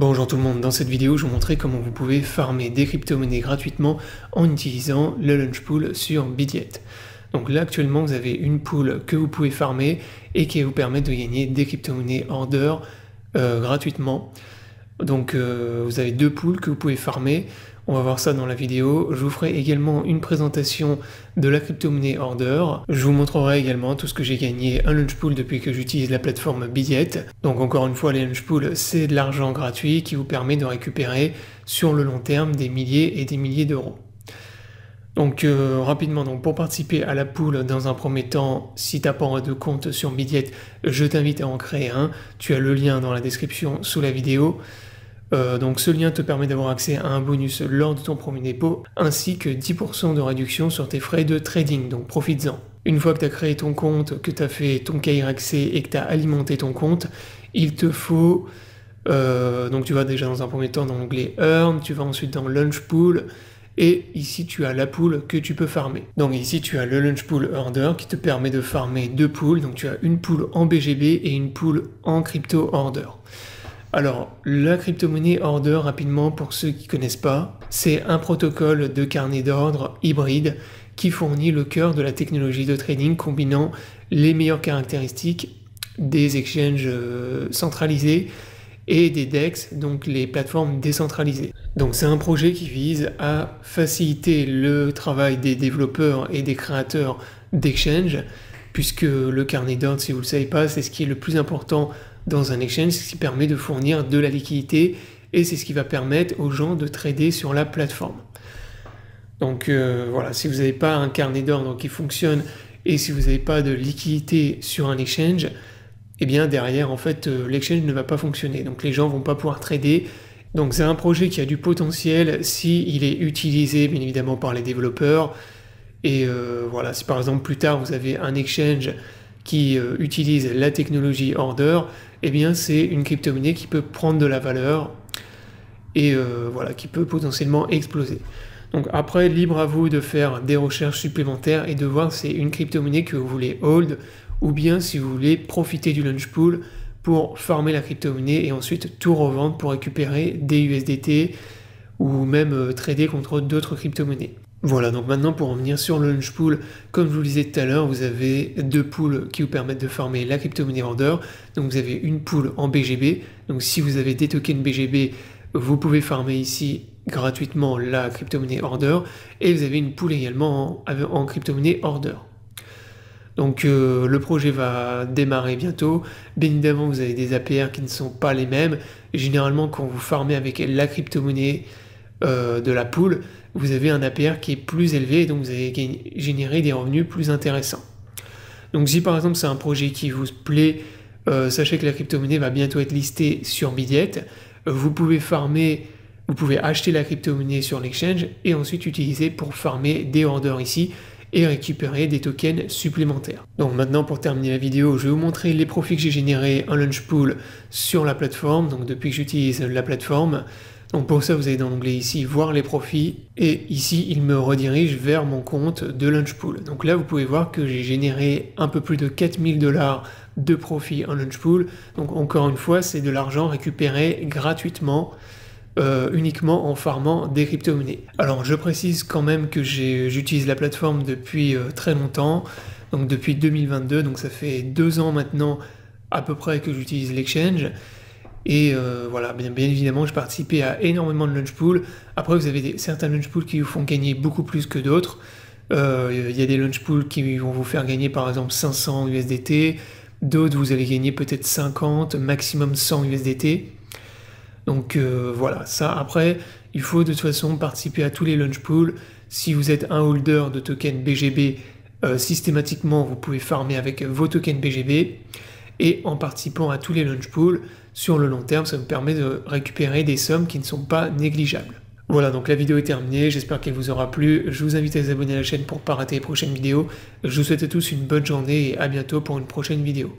Bonjour tout le monde, dans cette vidéo je vais vous montrer comment vous pouvez farmer des crypto-monnaies gratuitement en utilisant le launch pool sur Bidyet. Donc là actuellement vous avez une pool que vous pouvez farmer et qui va vous permettre de gagner des crypto-monnaies order gratuitement. Donc vous avez deux pools que vous pouvez farmer, on va voir ça dans la vidéo. Je vous ferai également une présentation de la crypto-monnaie order. Je vous montrerai également tout ce que j'ai gagné un launch pool depuis que j'utilise la plateforme Bidyet. Donc encore une fois, les launch pools, c'est de l'argent gratuit qui vous permet de récupérer sur le long terme des milliers et des milliers d'euros. Donc rapidement, pour participer à la pool, dans un premier temps, si tu n'as pas de compte sur Bidyet, je t'invite à en créer un. Tu as le lien dans la description sous la vidéo. Donc ce lien te permet d'avoir accès à un bonus lors de ton premier dépôt, ainsi que 10% de réduction sur tes frais de trading, donc profites-en. Une fois que tu as créé ton compte, que tu as fait ton KYC et que tu as alimenté ton compte, il te faut, donc tu vas déjà dans un premier temps dans l'onglet Earn, tu vas ensuite dans Launch Pool, et ici tu as la pool que tu peux farmer. Donc ici tu as le Launch Pool Order qui te permet de farmer deux pools, donc tu as une pool en BGB et une pool en Crypto Order. Alors, la crypto-monnaie order, rapidement, pour ceux qui ne connaissent pas, c'est un protocole de carnet d'ordre hybride qui fournit le cœur de la technologie de trading combinant les meilleures caractéristiques des exchanges centralisés et des DEX, donc les plateformes décentralisées. Donc c'est un projet qui vise à faciliter le travail des développeurs et des créateurs d'exchange, puisque le carnet d'ordre, si vous ne le savez pas, c'est ce qui est le plus important dans un exchange, c'est ce qui permet de fournir de la liquidité et c'est ce qui va permettre aux gens de trader sur la plateforme. Donc voilà, si vous n'avez pas un carnet d'ordre qui fonctionne et si vous n'avez pas de liquidité sur un exchange, eh bien derrière en fait l'exchange ne va pas fonctionner, donc les gens vont pas pouvoir trader. Donc c'est un projet qui a du potentiel si il est utilisé bien évidemment par les développeurs et voilà, si par exemple plus tard vous avez un exchange qui utilise la technologie order, eh bien c'est une crypto-monnaie qui peut prendre de la valeur et voilà, qui peut potentiellement exploser. Donc après, libre à vous de faire des recherches supplémentaires et de voir si c'est une crypto-monnaie que vous voulez hold ou bien si vous voulez profiter du launch pool pour farmer la crypto-monnaie et ensuite tout revendre pour récupérer des USDT ou même trader contre d'autres crypto-monnaies. Voilà, donc maintenant pour revenir sur le launch pool, comme je vous le disais tout à l'heure, vous avez deux pools qui vous permettent de farmer la crypto-monnaie order. Donc vous avez une pool en BGB, donc si vous avez des tokens BGB, vous pouvez farmer ici gratuitement la crypto-monnaie order, et vous avez une pool également en crypto-monnaie order. Donc le projet va démarrer bientôt. Bien évidemment, vous avez des APR qui ne sont pas les mêmes. Généralement, quand vous farmez avec la crypto-monnaie de la pool, vous avez un APR qui est plus élevé et donc vous allez générer des revenus plus intéressants. Donc si par exemple c'est un projet qui vous plaît, sachez que la crypto-monnaie va bientôt être listée sur Bidyet. Vous pouvez farmer, vous pouvez acheter la crypto-monnaie sur l'exchange et ensuite utiliser pour farmer des orders ici et récupérer des tokens supplémentaires. Donc maintenant pour terminer la vidéo, je vais vous montrer les profits que j'ai générés en launch pool sur la plateforme, donc depuis que j'utilise la plateforme. Donc pour ça, vous allez dans l'onglet ici, voir les profits, et ici, il me redirige vers mon compte de launch pool. Donc là, vous pouvez voir que j'ai généré un peu plus de 4000 $ de profit en launch pool. Donc encore une fois, c'est de l'argent récupéré gratuitement, uniquement en farmant des crypto-monnaies. Alors je précise quand même que j'utilise la plateforme depuis très longtemps, donc depuis 2022, donc ça fait 2 ans maintenant à peu près que j'utilise l'exchange. Et voilà, bien évidemment, je participais à énormément de launch pools. Après, vous avez certains launch pools qui vous font gagner beaucoup plus que d'autres. Il y a des launch pools qui vont vous faire gagner par exemple 500 USDT. D'autres, vous allez gagner peut-être 50, maximum 100 USDT. Donc voilà, ça après, il faut de toute façon participer à tous les launch pools. Si vous êtes un holder de tokens BGB, systématiquement, vous pouvez farmer avec vos tokens BGB. Et en participant à tous les launch pools, sur le long terme, ça vous permet de récupérer des sommes qui ne sont pas négligeables. Voilà, donc la vidéo est terminée, j'espère qu'elle vous aura plu. Je vous invite à vous abonner à la chaîne pour ne pas rater les prochaines vidéos. Je vous souhaite à tous une bonne journée et à bientôt pour une prochaine vidéo.